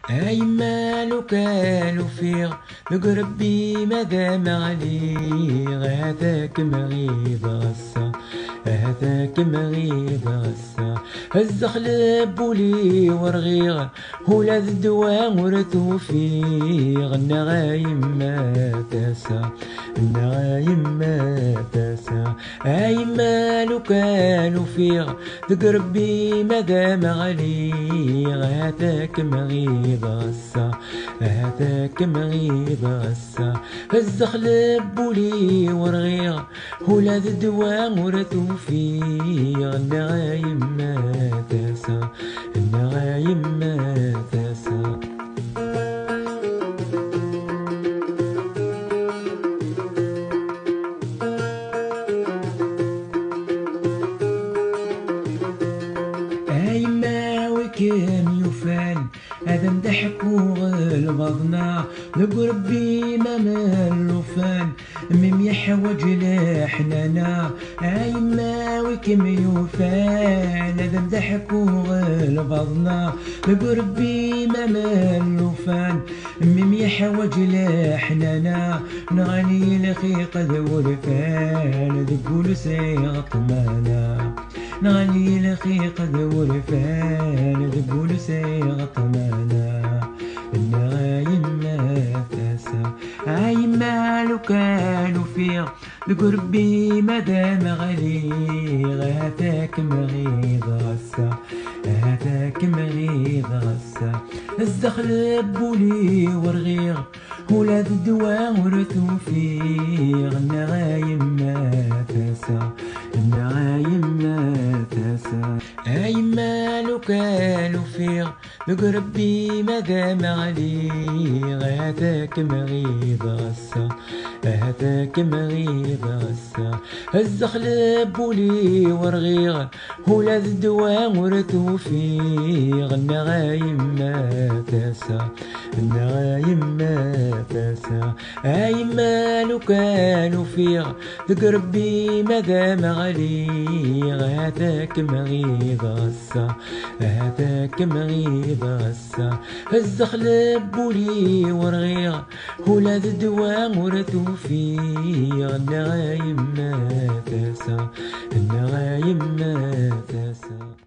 اي مالو كالو فيغ بقربي مدام علي هذاك مغيب غصة هذاك مغيب غصة الزخلب بولي ورغيغ ولاد الدواء ورثو فيغ النغايم ما تاسا النغايم ما تاسا اي مالو كالو فيغ بقربي مدام علي هذاك مغيب غصة هذاك مغيب غصة الزخلب بولي ورغيغ ولاد الدواء ورثو فيغ النغايم ما تاسا النغايم ما تاسا ايما وكان يفان هذا مضحك وغلبضنا لقربي ما مالو فان ميم يحوج لحنانا ايما وكم يفان هذا مضحك وغلبضنا لقربي ما مالو فان ميم يحوج لحنانا نغني لخيق ذو الفان ذقول سيغط مانا نغني لخيق ذو الفان ذقول سيغط مانا النغايم ما تاسا اي مالو كانوا فيه بقربي مدام غلي هذاك مغيب غصة هذاك مغيب غصة الزخلب بولي ورغيغ ولاد الدواء ورثو فيه النغايم ما تاسا النغايم ما تاسا اي مالو كانوا فيه بقربي مدام علي هذاك مغيب غصة هذاك مغيب غصة الزخلب بولي ورغيغ ولاد الدواء ورثو فيه النغايم ما تاسا النغايم ما تاسا اي مالو كانوا فيه بقربي مدام علي هذاك مغيب غصة هذاك مغيب غصة الزخلب بولي ورغيغ ولاد الدواء ورثو فيه النغايم ما تاسا النغايم ما تاسا.